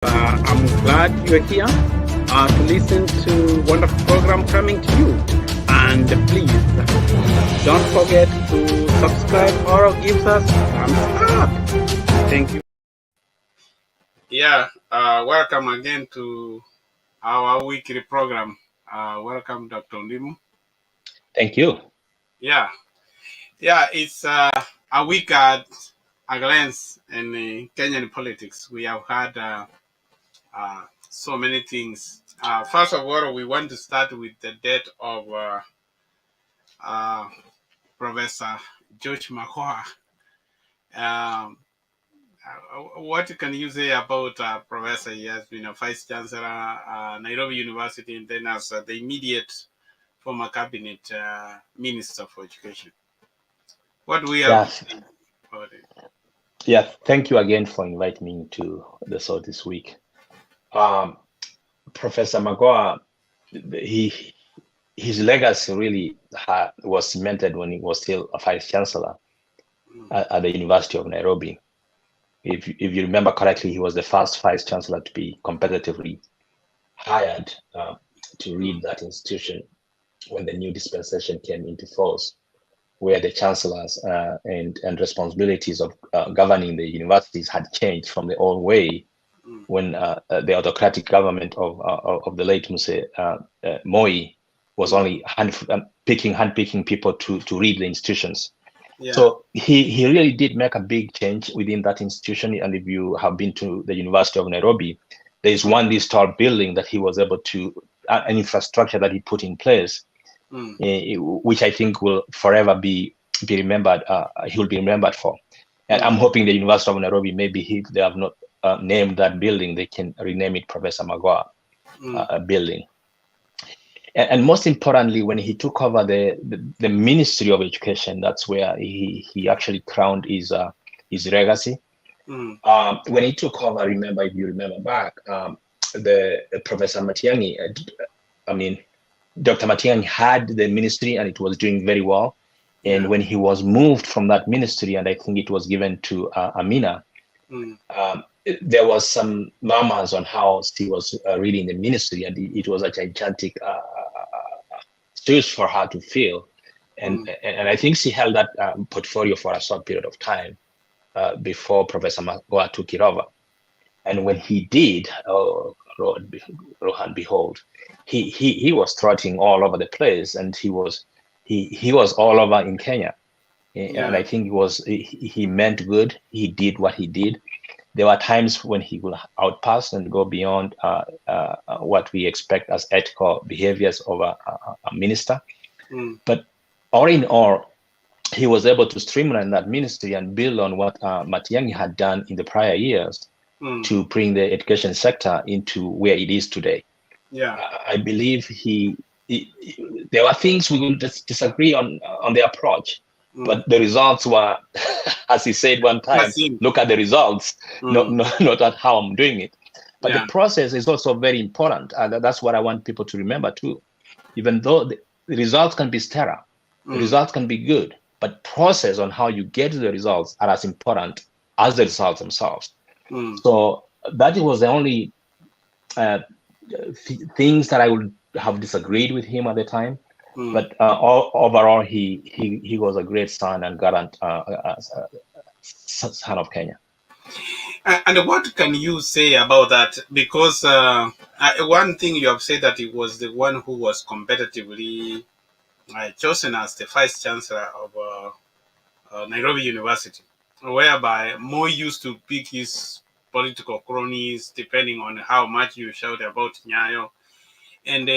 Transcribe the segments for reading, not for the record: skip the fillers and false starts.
I'm glad you're here to listen to wonderful program coming to you. And please don't forget to subscribe or give us thumbs up. Thank you. Yeah, welcome again to our weekly program. Welcome, Dr. Ndimu. Thank you. Yeah, it's a week at a glance in Kenyan politics. We have had so many things. First of all, we want to start with the death of Professor George Magoah. What can you say about Professor? He has been a vice chancellor Nairobi University, and then as the immediate former cabinet minister for education. What do we have to say about it? Yeah, thank you again for inviting me to the show this week. Professor Magoah, his legacy really was cemented when he was still a vice chancellor at the University of Nairobi. If you remember correctly, he was the first vice chancellor to be competitively hired to lead that institution when the new dispensation came into force, where the chancellors and responsibilities of governing the universities had changed from the old way when the autocratic government of the late Moi was only handpicking people to lead the institutions. Yeah. So he really did make a big change within that institution. And if you have been to the University of Nairobi, there is this tall building that he was able to, an infrastructure that he put in place, which I think will forever be remembered. He will be remembered for. And I'm hoping the University of Nairobi, maybe if they have not named that building, they can rename it Professor Magoah building. And most importantly, when he took over the Ministry of Education, that's where he actually crowned his legacy. When he took over, if you remember back, the Professor Matiang'i, Dr. Matiang'i had the ministry and it was doing very well. And when he was moved from that ministry, and I think it was given to Amina, there was some murmurs on how she was reading the ministry, and it was a gigantic shoes for her to fill. And I think she held that portfolio for a short period of time before Professor Magoah took it over. And when he did, lo and behold, he was trotting all over the place, and he was all over in Kenya. And I think he meant good. He did what he did. There were times when he would outpass and go beyond what we expect as ethical behaviors of a minister. But all in all, he was able to streamline that ministry and build on what Matiang'i had done in the prior years to bring the education sector into where it is today. I believe there were things we will disagree on the approach, but the results were, as he said one time, look at the results, not at how I'm doing it. But the process is also very important, and that's what I want people to remember too. Even though the results can be sterile, the results can be good, but process on how you get to the results are as important as the results themselves. So that was the only things that I would have disagreed with him at the time. But overall, he was a great son and garant son of Kenya. And what can you say about that? Because one thing you have said that he was the one who was competitively chosen as the vice chancellor of Nairobi University, whereby Moi used to pick his political cronies depending on how much you shout about Nyayo. And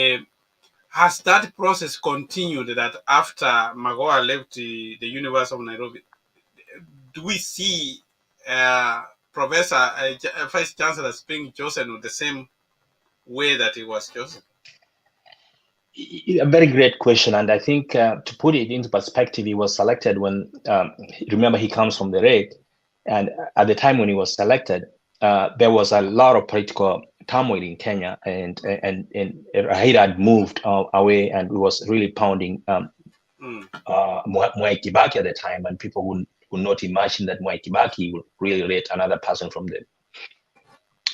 has that process continued that after Magoah left the University of Nairobi? Do we see Professor Vice Chancellor being chosen in the same way that he was chosen? A very great question, and I think to put it into perspective, he was selected when, remember, he comes from the REG, and at the time when he was selected, there was a lot of political turmoil in Kenya, and Raila had moved away, and was really pounding Mwai Kibaki at the time, and people would not imagine that Mwai Kibaki would really rate another person from the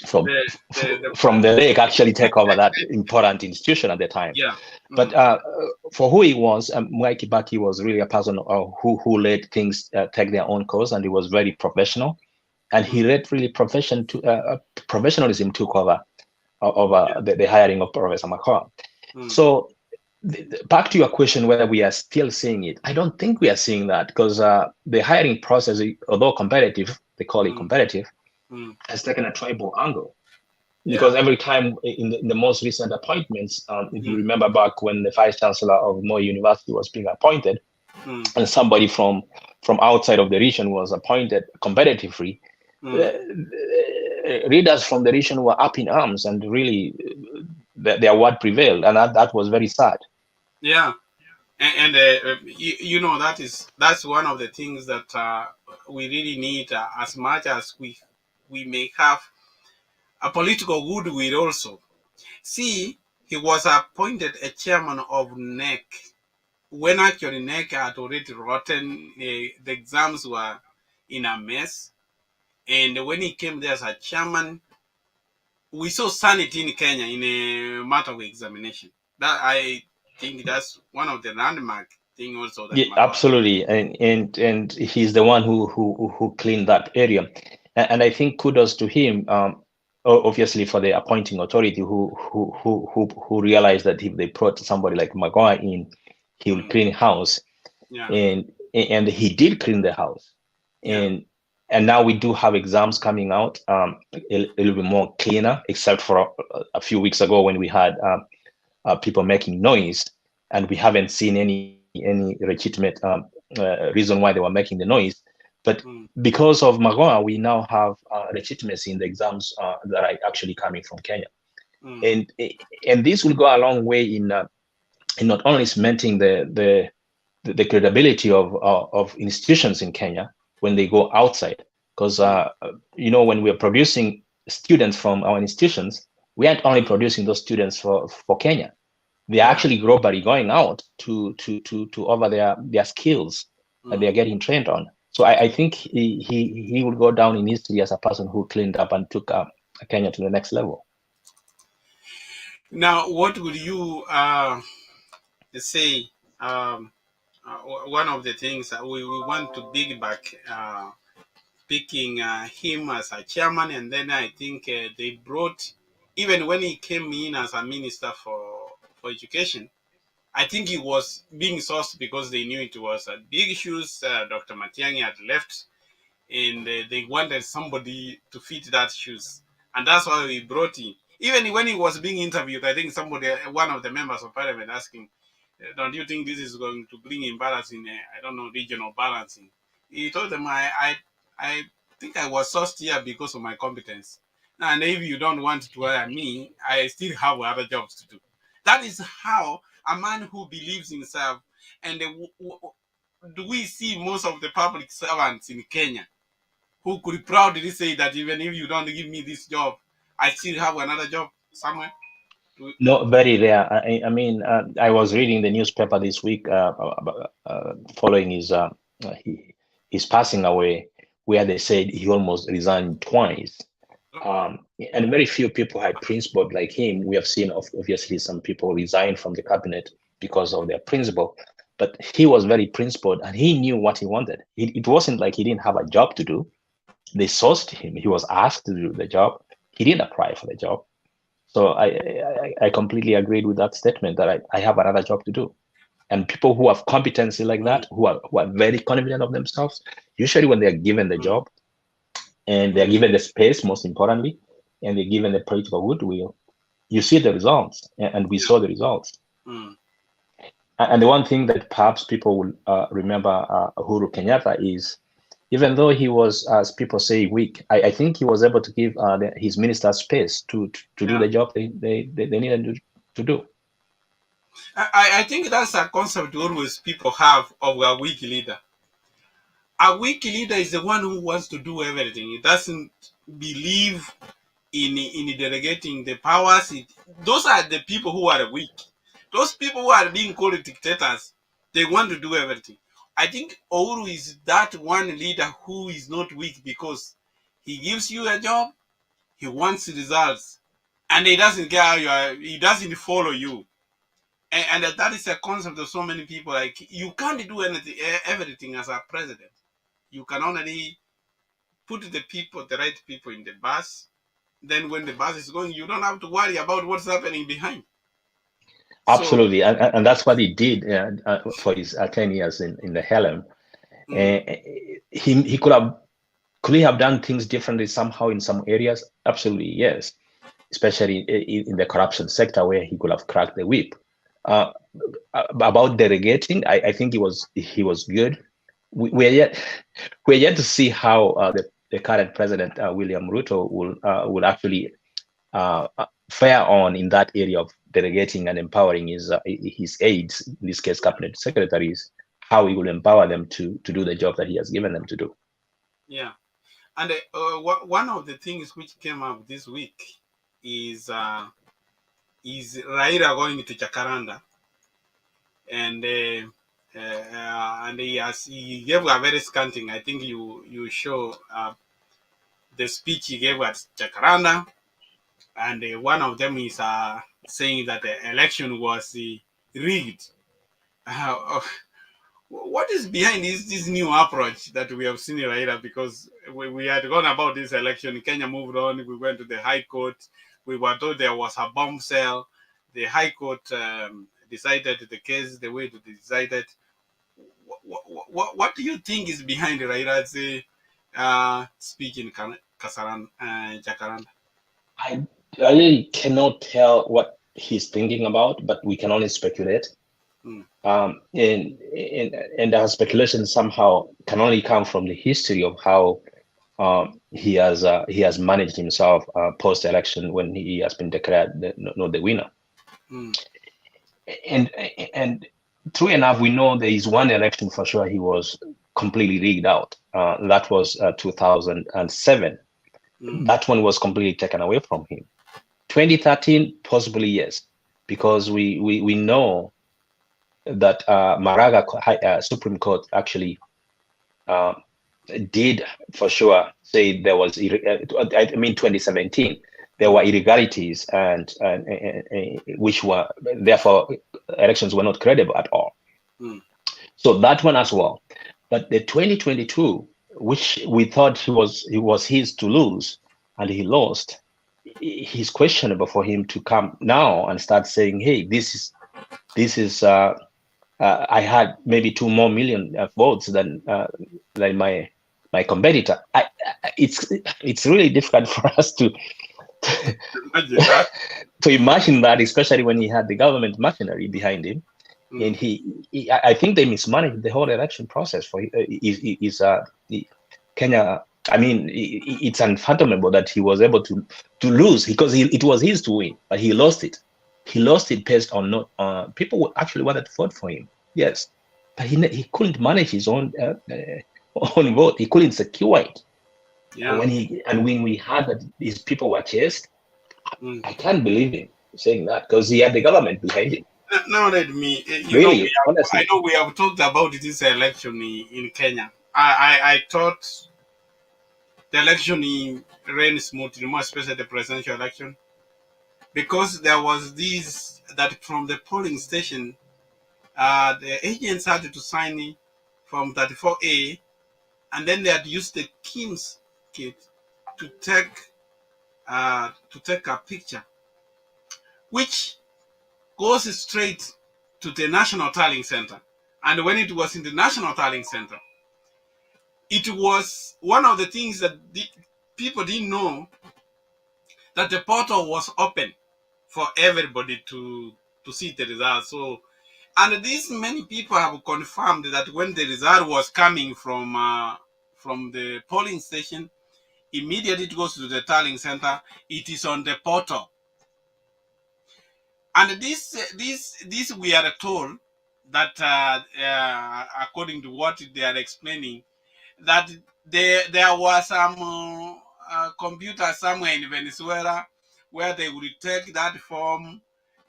from the from the lake actually take over that important institution at the time. Yeah. But for who he was, Mwai Kibaki was really a person who let things take their own course, and he was very professional, and he let really professionalism took over the hiring of Professor Magoah. So back to your question, whether we are still seeing it, I don't think we are seeing that, because the hiring process, although competitive, they call it competitive, has taken a tribal angle. Because every time in the most recent appointments, if you remember back when the vice chancellor of Moi University was being appointed, and somebody from outside of the region was appointed competitively, readers from the region were up in arms, and really their word prevailed, and that was very sad. Yeah, and you know, that's one of the things that we really need, as much as we may have a political goodwill also. See, he was appointed a chairman of NEC when actually NEC had already rotten. The exams were in a mess, and when he came there as a chairman, we saw sanity in Kenya in a matter of examination. That, I think, that's one of the landmark thing also. That absolutely, and he's the one who cleaned that area, and I think kudos to him. Obviously, for the appointing authority who realized that if they brought somebody like Magoah in, he will clean house, and he did clean the house, and now we do have exams coming out a little bit more cleaner, except for a few weeks ago when we had people making noise, and we haven't seen any legitimate reason why they were making the noise. But because of Magoah, we now have legitimacy in the exams that are actually coming from Kenya, and this will go a long way in not only cementing the credibility of institutions in Kenya when they go outside, because when we are producing students from our institutions, we aren't only producing those students for Kenya. They are actually globally going out to offer their skills that they are getting trained on. So I think he will go down in history as a person who cleaned up and took Kenya to the next level. Now, what would you say? One of the things that we want to piggyback, picking him as a chairman, and then I think they brought, even when he came in as a minister for education, I think he was being sourced because they knew it was big shoes. Dr. Matiang'i had left, and they wanted somebody to fit that shoes, and that's why we brought him. Even when he was being interviewed, I think one of the members of parliament asked him, "Don't you think this is going to bring imbalance in, I don't know, regional balancing?" He told them, "I think I was sourced here because of my competence. And if you don't want to hire me, I still have other jobs to do." That is how a man who believes in himself. And do we see most of the public servants in Kenya who could proudly say that even if you don't give me this job, I still have another job somewhere? No, very rare. I mean, I was reading the newspaper this week following his passing away, where they said he almost resigned twice. And very few people had principle like him. We have seen, obviously, some people resign from the cabinet because of their principle, but he was very principled, and he knew what he wanted. It wasn't like he didn't have a job to do. They sourced him. He was asked to do the job. He didn't apply for the job. So I completely agreed with that statement that I have another job to do. And people who have competency like that, who are very confident of themselves, usually when they're given the job and they're given the space, most importantly, and they're given the political goodwill, you see the results, and we saw the results. And the one thing that perhaps people will remember Uhuru Kenyatta is, even though he was, as people say, weak, I think he was able to give his ministers space to do the job they needed to do. I think that's a concept always people have of a weak leader. A weak leader is the one who wants to do everything. He doesn't believe in delegating the powers. Those are the people who are weak. Those people who are being called dictators, they want to do everything. I think Uhuru is that one leader who is not weak, because he gives you a job, He wants results, and he doesn't care how you are. He doesn't follow you, and that is a concept of so many people. Like, you can't do anything, everything as a president. You can only put the right people in the bus. Then when the bus is going, you don't have to worry about what's happening behind. Absolutely, and that's what he did for his 10 years in the helm. He could he have done things differently somehow in some areas? Absolutely, yes. Especially in the corruption sector, where he could have cracked the whip. About delegating, I think he was good. We're yet to see how the current president William Ruto will actually fare on in that area of delegating and empowering his aides, in this case cabinet secretaries, how he will empower them to do the job that he has given them to do. Yeah, and one of the things which came up this week is Raila going to Jacaranda, and he gave a very scanting. I think you show the speech he gave at Jacaranda, and one of them is saying that the election was rigged. What is behind this new approach that we have seen in Raila? Because we had gone about this election, Kenya moved on, we went to the High Court, we were told there was a bombshell, the High Court decided the case the way they decided. What do you think is behind Raila's speech in Jacaranda? I really cannot tell what he's thinking about, but we can only speculate. And our speculation somehow can only come from the history of how he has managed himself post-election when he has been declared the winner. And true enough, we know there is one election for sure he was completely rigged out. That was 2007. That one was completely taken away from him. 2013, possibly yes, because we know that Maraga Supreme Court actually did for sure say there was, 2017, there were irregularities and which were, therefore, elections were not credible at all. So that one as well. But the 2022, which we thought he was his to lose, and he lost, it's questionable for him to come now and start saying, "Hey, this is I had maybe 2 more million votes than my competitor." It's really difficult for us to imagine that, especially when he had the government machinery behind him. And I think they mismanaged the whole election process for Kenya. I mean, it's unfathomable that he was able to lose, because it was his to win, but he lost it. He lost it based on not people who actually wanted to vote for him. Yes, but he couldn't manage his own vote. He couldn't secure it. Yeah. When we heard that these people were chased, I can't believe him saying that, because he had the government behind him. Now let me. Really, I know we have talked about this election in Kenya. I thought the election ran smoothly, more especially the presidential election, because there was this that from the polling station, the agents had to sign from 34A, and then they had used the KIMS kit to take a picture, which goes straight to the National Tallying Center. And when it was in the National Tallying Center, it was one of the things that people didn't know, that the portal was open for everybody to see the results. So, and these many people have confirmed that when the result was coming from the polling station, immediately it goes to the tallying center. It is on the portal. And this we are told that according to what they are explaining, that there was some computer somewhere in Venezuela where they would take that form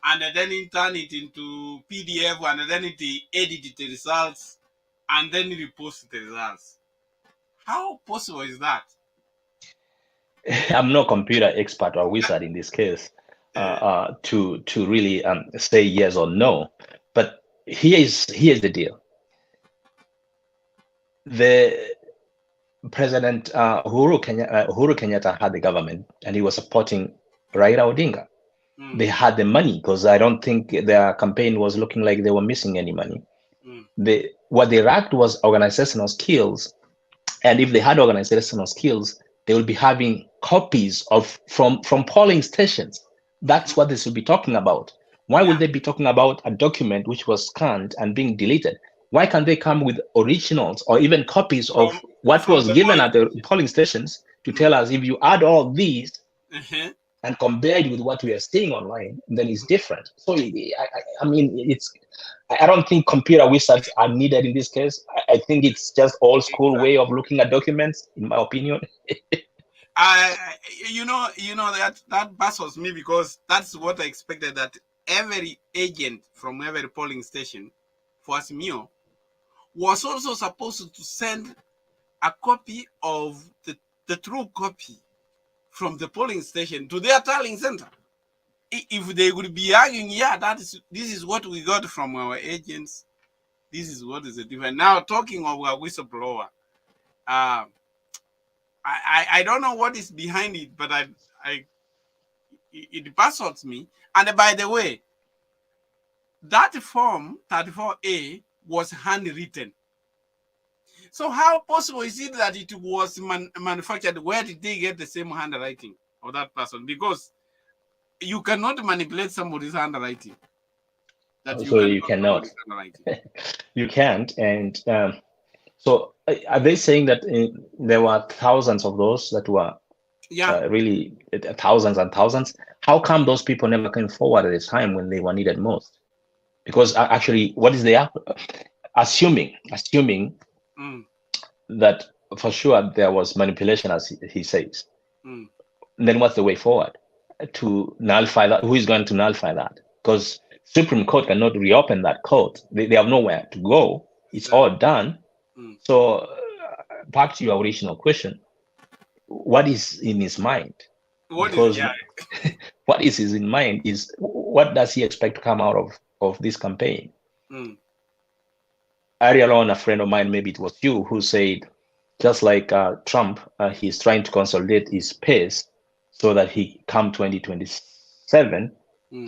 and then turn it into PDF, and then it edit the results and then repost the results. How possible is that? I'm no computer expert or wizard in this case to really say yes or no. But here's the deal. The President Uhuru Kenyatta had the government, and he was supporting Raila Odinga. They had the money because I don't think their campaign was looking like they were missing any money. What they lacked was organizational skills, and if they had organizational skills, they will be having copies of from polling stations. That's what they should be talking about. Why would they be talking about a document which was scanned and being deleted? Why can't they come with originals or even copies of what was given at the polling stations to tell us if you add all these and compare it with what we are seeing online, then it's different. So I mean, I don't think computer wizards are needed in this case. I think it's just old school way of looking at documents, in my opinion. You know that baffles me, because that's what I expected, that every agent from every polling station for Asimio was also supposed to send a copy of the true copy from the polling station to their tallying center. If they would be arguing, this is what we got from our agents, this is what is the difference. Now, talking of a whistleblower, I don't know what is behind it, but it baffles me. And by the way, that form 34A was handwritten. So how possible is it that it was manufactured? Where did they get the same handwriting of that person? Because you cannot manipulate somebody's handwriting. You cannot. You can't. And so are they saying that there were thousands of those that were really thousands and thousands? How come those people never came forward at the time when they were needed most? Because actually, what is the assuming that for sure there was manipulation, as he says, then what's the way forward to nullify that? Who is going to nullify that? Because Supreme Court cannot reopen that court. They have nowhere to go. It's all done. So back to your original question, what is in his mind? What is in mind is, what does he expect to come out of this campaign? Earlier on, a friend of mine, maybe it was you, who said, just like Trump, he's trying to consolidate his pace so that he come 2027,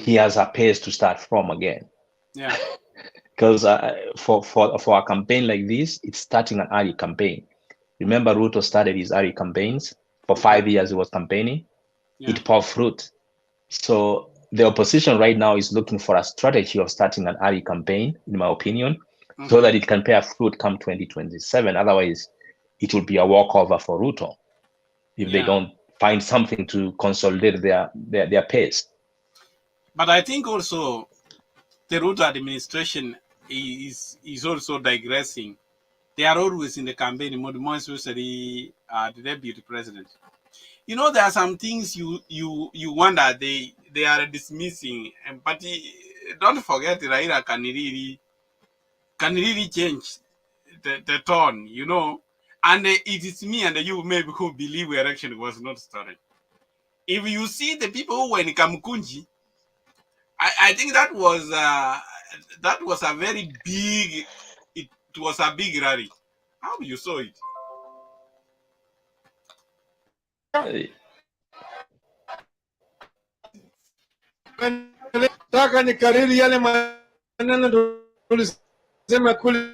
he has a pace to start from again. Yeah. Because for a campaign like this, it's starting an early campaign. Remember, Ruto started his early campaigns. For 5 years, he was campaigning. It bore fruit. So the opposition right now is looking for a strategy of starting an early campaign, in my opinion, so that it can bear fruit come 2027. Otherwise, it will be a walkover for Ruto if they don't find something to consolidate their pace. But I think also the Ruto administration is also digressing. They are always in the campaign mode, more especially the deputy president. You know, there are some things you wonder they are dismissing, but don't forget, Raila can really change the tone, you know. And it is me and you maybe who believe election was not stolen. If you see the people who were in Kamukunji, I think that was a very big. It was a big rally. How you saw it? Nataka nikariri yale maneno tulisema kule.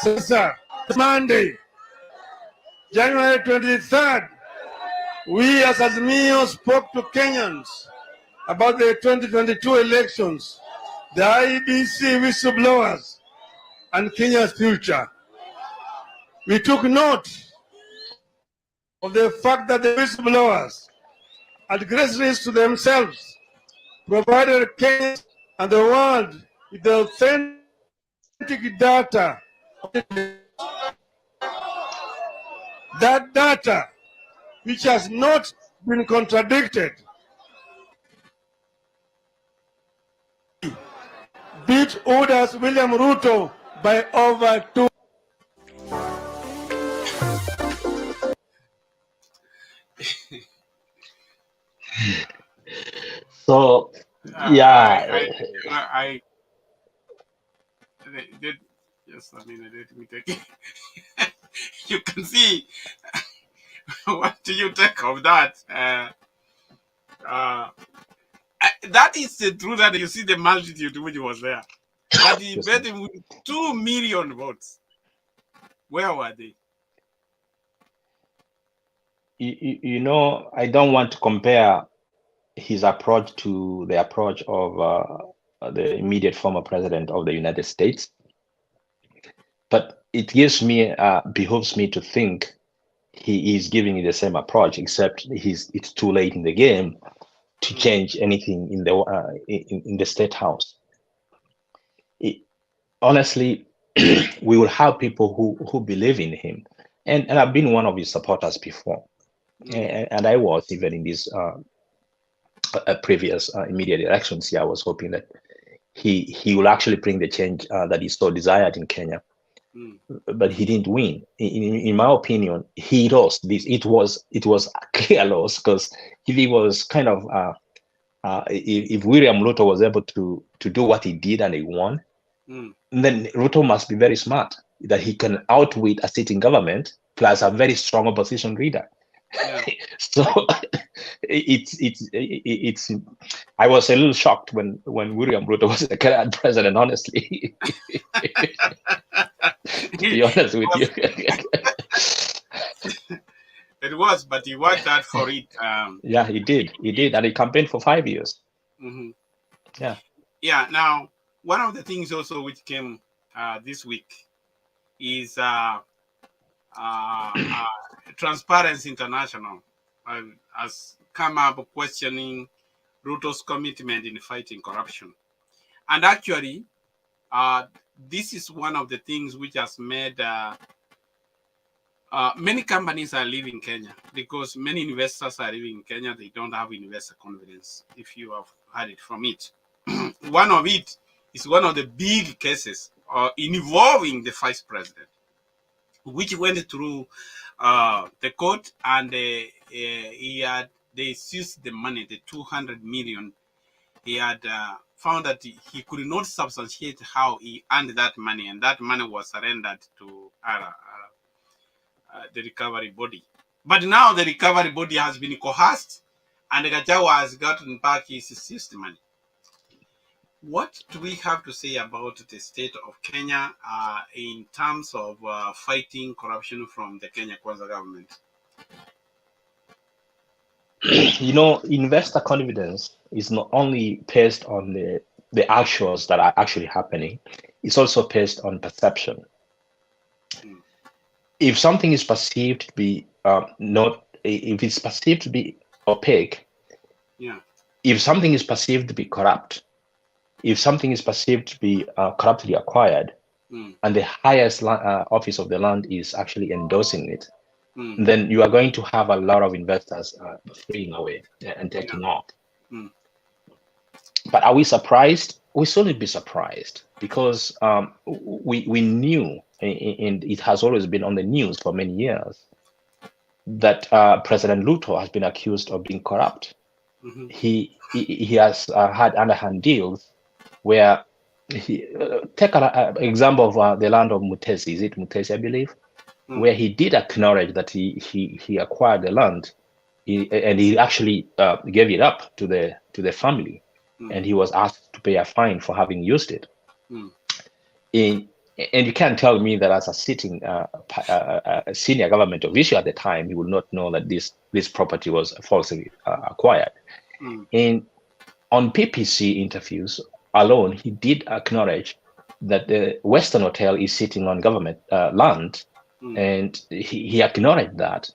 Sasa Monday, January 23rd, we as Azimio spoke to Kenyans about the 2022 elections, the IEBC whistleblowers, and Kenya's future. We took note of the fact that the whistleblowers, at great risk to themselves, provided Kenyans and the world with the authentic data. That data, which has not been contradicted, beat Uda's William Ruto by over 2. So, yeah. I did. Just a minute, let me take it. You can see. What do you take of that? That is the truth that you see the multitude which was there. But he bet him with 2 million votes. Where were they? You know, I don't want to compare his approach to the approach of the immediate former president of the United States, but it behooves me to think he is giving the same approach, except it's too late in the game to change anything in the state house. Honestly, we will have people who believe in him, and I've been one of his supporters before, and I was even in these previous immediate elections here. I was hoping that he will actually bring the change that he so desired in Kenya. But he didn't win. In my opinion, he lost this. It was a clear loss, because if he was kind of if William Ruto was able to do what he did and he won, then Ruto must be very smart that he can outwit a sitting government plus a very strong opposition leader. Yeah. So it's I was a little shocked when William Ruto was the current president, honestly. To be honest with you. It was, but he worked hard for it. Yeah, he did, and he campaigned for 5 years. Yeah. Now, one of the things also which came this week is Transparency International has come up questioning Ruto's commitment in fighting corruption. And actually, this is one of the things which has made many companies are leaving Kenya, because many investors are leaving Kenya. They don't have investor confidence, if you have heard it from it. One of it is one of the big cases involving the vice president, which went through the court, and they seized the money, the 200 million. He had found that he could not substantiate how he earned that money, and that money was surrendered to the recovery body. But now the recovery body has been coerced, and Gachagua has gotten back his seized money. What do we have to say about the state of Kenya in terms of fighting corruption from the Kenya Kwanza government? You know, investor confidence is not only based on the actuals that are actually happening, it's also based on perception. If something is perceived to be if it's perceived to be opaque, if something is perceived to be corrupt, if something is perceived to be corruptly acquired, and the highest office of the land is actually endorsing it, then you are going to have a lot of investors fleeing away and taking off. But are we surprised? We shouldn't be surprised, because we knew, and it has always been on the news for many years, that President Ruto has been accused of being corrupt. He has had underhand deals where take an example of the land of Mutesi. Is it Mutesi, I believe? Where he did acknowledge that he acquired the land, and he actually gave it up to the family, and he was asked to pay a fine for having used it. And you can't tell me that as a sitting senior government official at the time, he would not know that this property was falsely acquired. And on PPC interviews alone, he did acknowledge that the Western Hotel is sitting on government land, and he acknowledged that,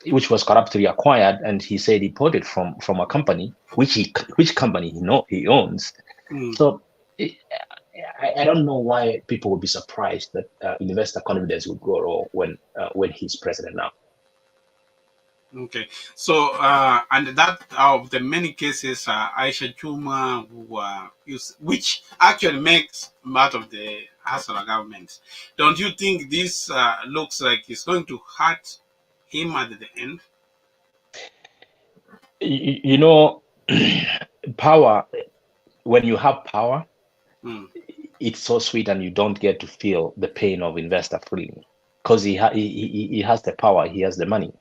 which was corruptly acquired, and he said he bought it from a company which company he owns. So I don't know why people would be surprised that investor confidence would go low when he's president now. Okay. So, and that of the many cases, Aisha Chuma, which actually makes part of the Hasara government. Don't you think this looks like it's going to hurt him at the end? You know, power, when you have power, it's so sweet and you don't get to feel the pain of investor freeing because he has the power, he has the money,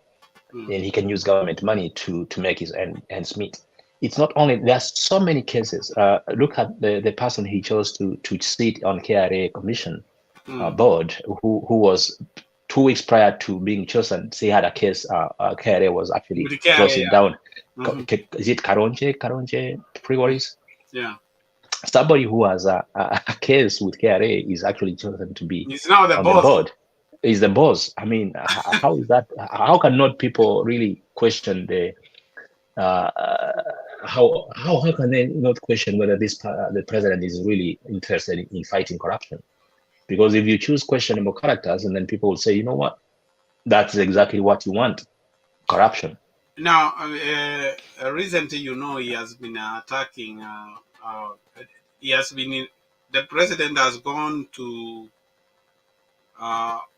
and he can use government money to make his ends meet. It's not only, there's so many cases. Look at the person he chose to sit on KRA commission board, who was 2 weeks prior to being chosen, say had a case. KRA was actually With the closing KRA, down. Is it Karonje Prigoris? yeah. Somebody who has a case with KRA is actually chosen to be He's now the on boss. the board. Is the boss. I mean, how is that? How can not people really question the how can they not question whether this the president is really interested in fighting corruption? Because if you choose questionable characters, and then people will say, you know what, that's exactly what you want, corruption. Now, recently, he has been attacking. He has been. The president has gone to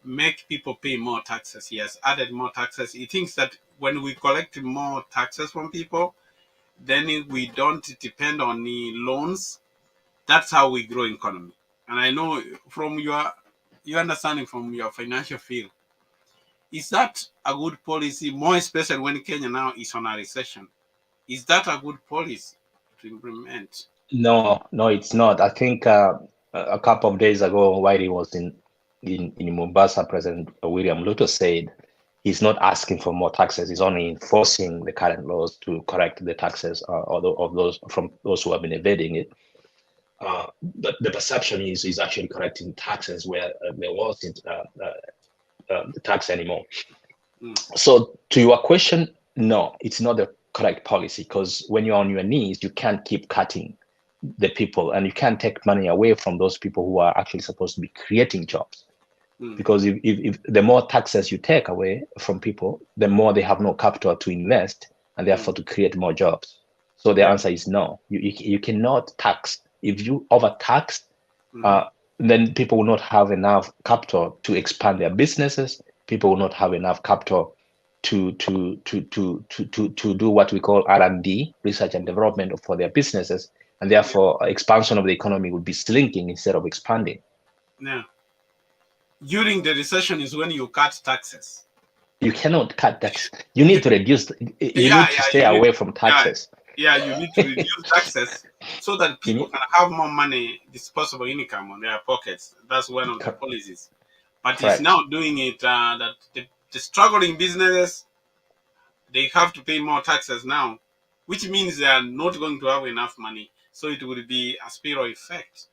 make people pay more taxes. He has added more taxes. He thinks that when we collect more taxes from people, then we don't depend on the loans. That's how we grow economy. And I know from your understanding from your financial field, is that a good policy, more especially when Kenya now is on a recession? Is that a good policy to implement? No, it's not. I think a couple of days ago, while he was in Mombasa, President William Ruto said he's not asking for more taxes. He's only enforcing the current laws to correct the taxes of those from those who have been evading it. But the perception is he's actually correcting taxes where there wasn't the tax anymore. So to your question, no, it's not the correct policy, because when you're on your knees, you can't keep cutting the people, and you can't take money away from those people who are actually supposed to be creating jobs. Because if the more taxes you take away from people, the more they have no capital to invest and therefore to create more jobs. So the answer is no. You cannot tax. If you overtax, then people will not have enough capital to expand their businesses. People will not have enough capital to do what we call R&D, research and development, for their businesses, and therefore expansion of the economy would be shrinking instead of expanding. Yeah. During the recession is when you cut taxes. You cannot cut tax. You need to reduce. You need to stay away from taxes. Yeah, you need to reduce taxes so that people can have more money, disposable income on their pockets. That's one of the policies. But it's now doing it that the struggling businesses, they have to pay more taxes now, which means they are not going to have enough money. So it will be a spiral effect.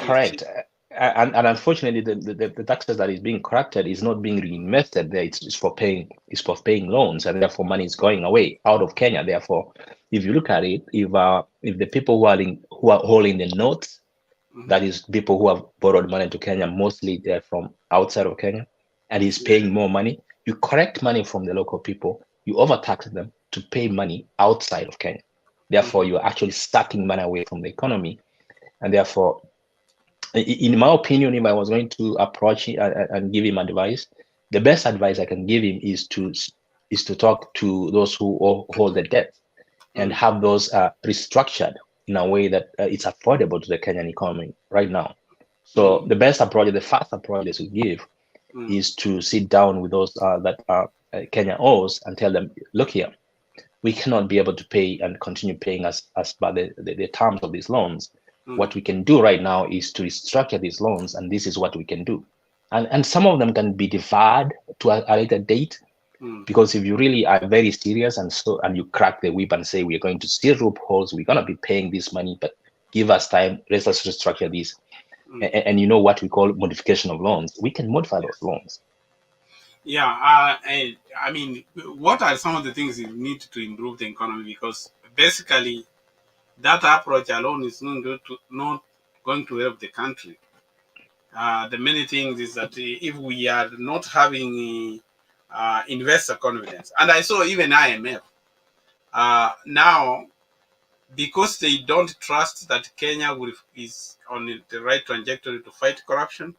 Correct. And unfortunately, the taxes that is being corrected is not being reinvested there. It's for paying loans, and therefore money is going away out of Kenya. Therefore, if you look at it, if the people who are holding the notes, that is people who have borrowed money to Kenya, mostly they're from outside of Kenya, and is paying more money. You collect money from the local people, you overtax them to pay money outside of Kenya. Therefore, you are actually sucking money away from the economy, and therefore, in my opinion, if I was going to approach and give him advice, the best advice I can give him is to talk to those who hold the debt and have those restructured in a way that it's affordable to the Kenyan economy right now. So the best approach, the fast approach they should give, is to sit down with those that Kenya owes and tell them, look here, we cannot be able to pay and continue paying as by the terms of these loans. What we can do right now is to restructure these loans, and this is what we can do. And some of them can be deferred to a later date, because if you really are very serious and you crack the whip and say, we're going to seal loopholes, we're going to be paying this money, but give us time, let's restructure this. And you know what we call modification of loans, we can modify those loans. Yeah, I mean, what are some of the things you need to improve the economy? Because basically, that approach alone is not going to help the country. The many things is that if we are not having investor confidence. And I saw even IMF now, because they don't trust that Kenya is on the right trajectory to fight corruption,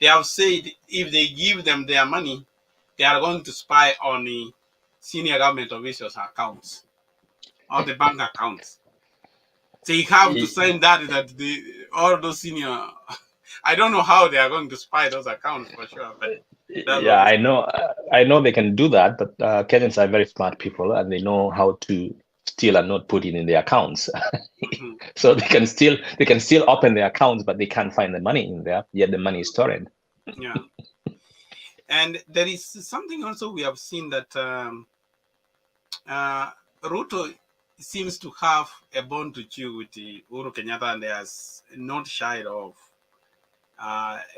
they have said if they give them their money, they are going to spy on the senior government officials' accounts or the bank accounts. They have to sign that all those senior. I don't know how they are going to spy those accounts for sure, but yeah, I know they can do that, but Kenyans are very smart people and they know how to steal and not put it in their accounts. So they can still open their accounts, but they can't find the money in there, yet the money is stored. Yeah. And there is something also we have seen that Ruto seems to have a bone to chew with the Uhuru Kenyatta, and has not shied of.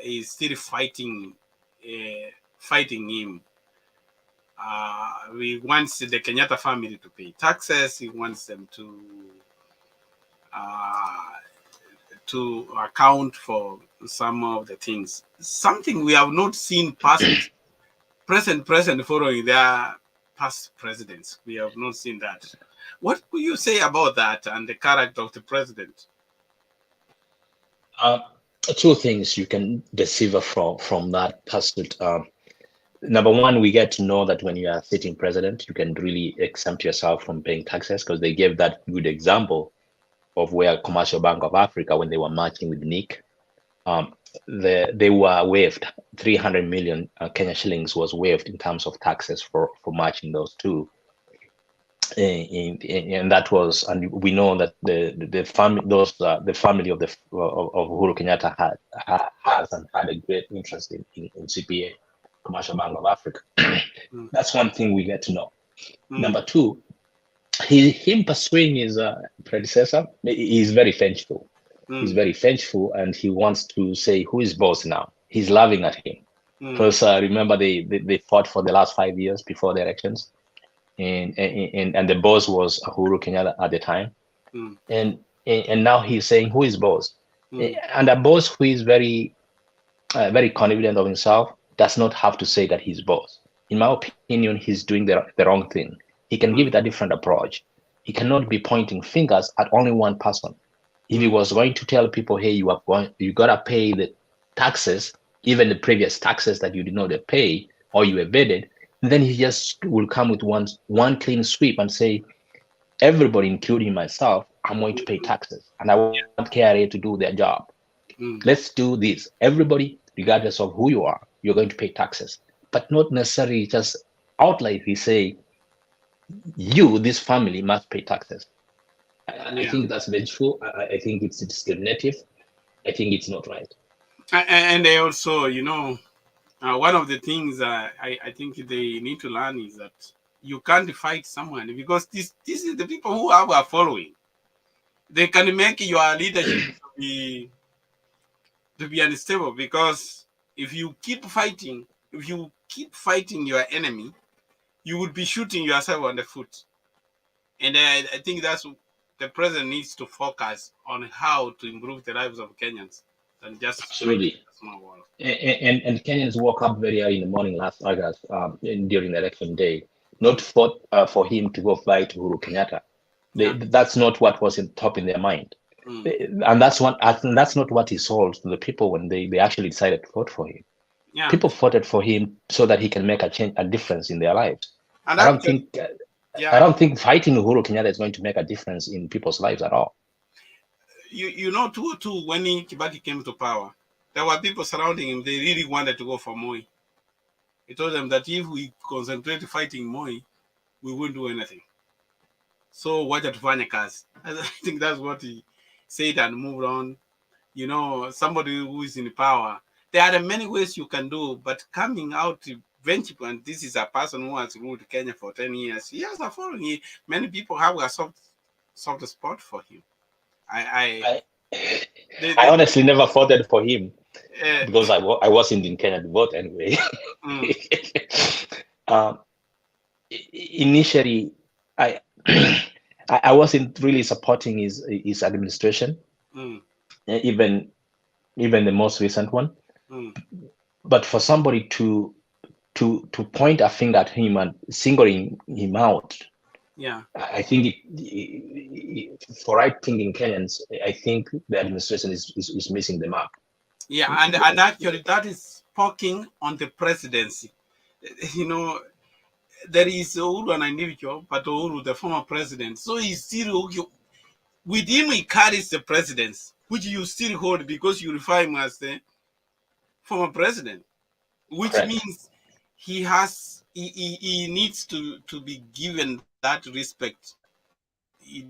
Is still fighting him. He wants the Kenyatta family to pay taxes. He wants them to account for some of the things. Something we have not seen present following their past presidents. We have not seen that. What would you say about that and the character of the president? Two things you can decipher from that pursuit. Number one, we get to know that when you are sitting president, you can really exempt yourself from paying taxes, because they gave that good example of where Commercial Bank of Africa, when they were marching with Nick, they were waived. 300 million Kenya shillings was waived in terms of taxes for marching those two. And that was, and we know that the family of Uhuru Kenyatta has and had a great interest in CPA, Commercial Bank of Africa. That's one thing we get to know. Number two, him pursuing his predecessor, he's very vengeful. He's very vengeful, and he wants to say who is boss now. He's laughing at him. Because remember, they fought for the last 5 years before the elections. And the boss was Uhuru Kenyatta at the time, and now he's saying who is boss, and a boss who is very confident of himself does not have to say that he's boss. In my opinion, he's doing the wrong thing. He can give it a different approach. He cannot be pointing fingers at only one person. If he was going to tell people, hey, you gotta pay the taxes, even the previous taxes that you did not pay or you evaded, then he just will come with one clean sweep and say, everybody, including myself, I'm going to pay taxes, and I want KRA to do their job. Let's do this. Everybody, regardless of who you are, you're going to pay taxes, but not necessarily just outrightly say, you, this family, must pay taxes. I think that's vengeful. I think it's discriminative. I think it's not right. And they also, one of the things I think they need to learn is that you can't fight someone, because this is the people who are following. They can make your leadership to be unstable, because if you keep fighting your enemy, you would be shooting yourself on the foot. And I think that's the president needs to focus on how to improve the lives of Kenyans than just absolutely. Small world. And Kenyans woke up very early in the morning last August during the election day, not for him to go fight Uhuru Kenyatta. That's not what was top in their mind, and that's not what he sold to the people when they actually decided to vote for him. Yeah. People voted for him so that he can make a difference in their lives. And I don't think fighting Uhuru Kenyatta is going to make a difference in people's lives at all. 2002, when Kibaki came to power, there were people surrounding him. They really wanted to go for Moi. He told them that if we concentrate fighting Moi, we won't do anything. So what tufanye kazi? I think that's what he said and moved on. Somebody who is in power, there are many ways you can do, but coming out eventually, and this is a person who has ruled Kenya for 10 years, he has a following. Many people have a soft spot for him. I honestly never voted for him because I wasn't in Kenya to vote anyway. Initially, I wasn't really supporting his administration, even the most recent one. But for somebody to to point a finger at him and singling him out. Yeah. I think for right-thinking Kenyans, I think the administration is missing the mark. Yeah, and actually that is poking on the presidency. You know, there is Uhuru an individual, but Uhuru, the former president, so he's still, with him he carries the presidency, which you still hold because you refer him as the former president, which Correct. means he needs to be given that respect he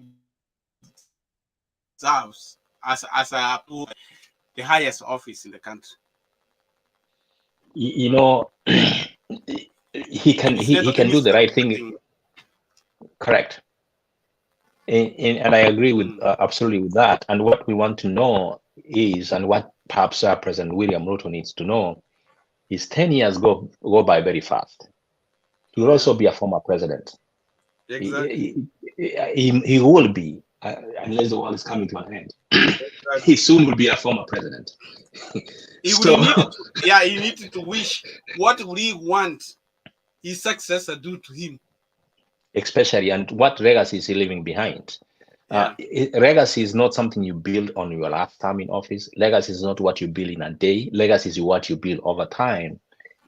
deserves as the highest office in the country. You know, he can do the right thing. Correct. And I agree with absolutely with that. And what we want to know is, and what perhaps President William Ruto needs to know, is 10 years go by very fast. He will also be a former president. Exactly. He will be, unless the world is coming to an end. Exactly. He soon will be a former president. He needed to wish, what would he want his successor do to him? Especially, and what legacy is he leaving behind? Yeah. Legacy is not something you build on your last time in office. Legacy is not what you build in a day. Legacy is what you build over time.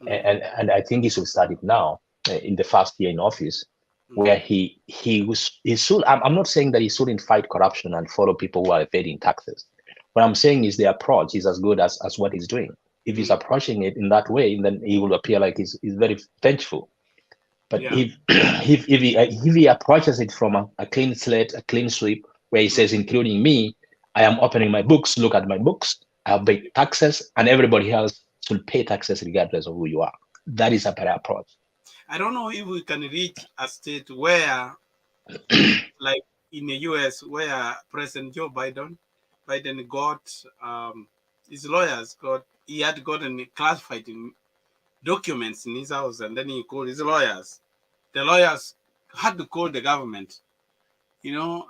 And I think he should start it now, in the first year in office, where he should. I'm not saying that he shouldn't fight corruption and follow people who are evading taxes. What I'm saying is the approach is as good as what he's doing. If he's approaching it in that way, then he will appear like he's very vengeful. But if he approaches it from a clean slate, a clean sweep, where he says, including me, I am opening my books, look at my books, I'll pay taxes, and everybody else should pay taxes regardless of who you are. That is a better approach. I don't know if we can reach a state where, like in the US, where President Joe Biden got his lawyers he had gotten classified documents in his house, and then he called his lawyers. The lawyers had to call the government. You know,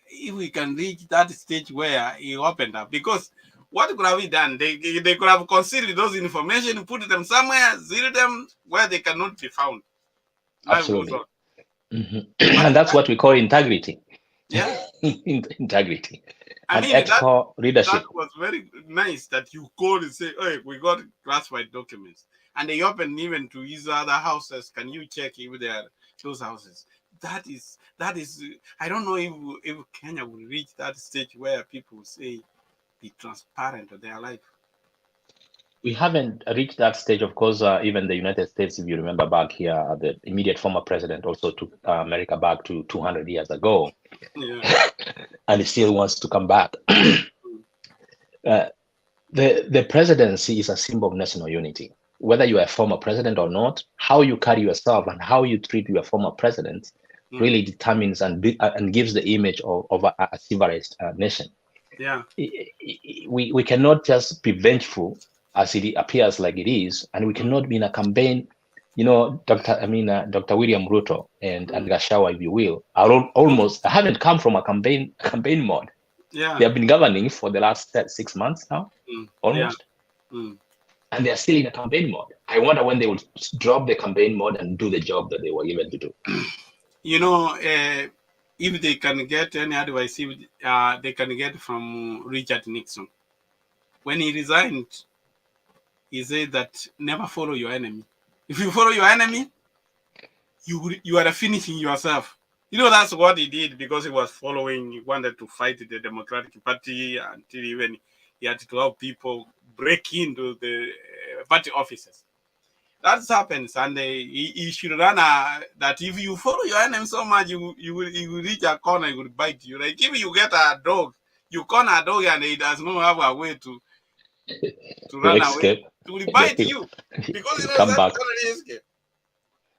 if we can reach that stage where he opened up, because what could have we done? They could have concealed those information, put them somewhere, seal them where they cannot be found. Absolutely. And that's what we call integrity. Yeah. Integrity. I mean, ethical leadership. That was very nice that you called and say, hey, we got classified documents. And they opened even to his other houses. Can you check if they are those houses? That is. I don't know if Kenya will reach that stage where people say, be transparent of their life. We haven't reached that stage, of course. Even the United States, if you remember back here, the immediate former president also took America back to 200 years ago. Yeah. And he still wants to come back. The presidency is a symbol of national unity. Whether you are a former president or not, how you carry yourself and how you treat your former president really determines and gives the image of a civilized nation. Yeah, we cannot just be vengeful as it appears like it is, and we cannot be in a campaign. You know, Dr. William Ruto and Gachagua, if you will, are almost haven't come from a campaign mode. Yeah, they have been governing for the last 6 months now, almost. Yeah. And they're still in a campaign mode. I wonder when they will drop the campaign mode and do the job that they were given to do. You know, if they can get any advice, they can get from Richard Nixon. When he resigned, he said that never follow your enemy. If you follow your enemy, you are finishing yourself. You know, that's what he did because he wanted to fight the Democratic Party until even he had to have people break into the party offices. That happens, and he should run that if you follow your enemy so much, you will reach a corner, it will bite you. Like if you get a dog, you corner a dog and it does not have a way to run away. It will bite you because you know come back. Escape.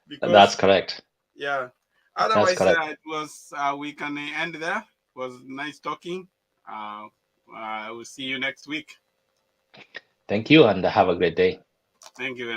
Because, that's correct. Yeah. Otherwise, it was we can end there. It was nice talking. I will see you next week. Thank you, and have a great day. Thank you very much.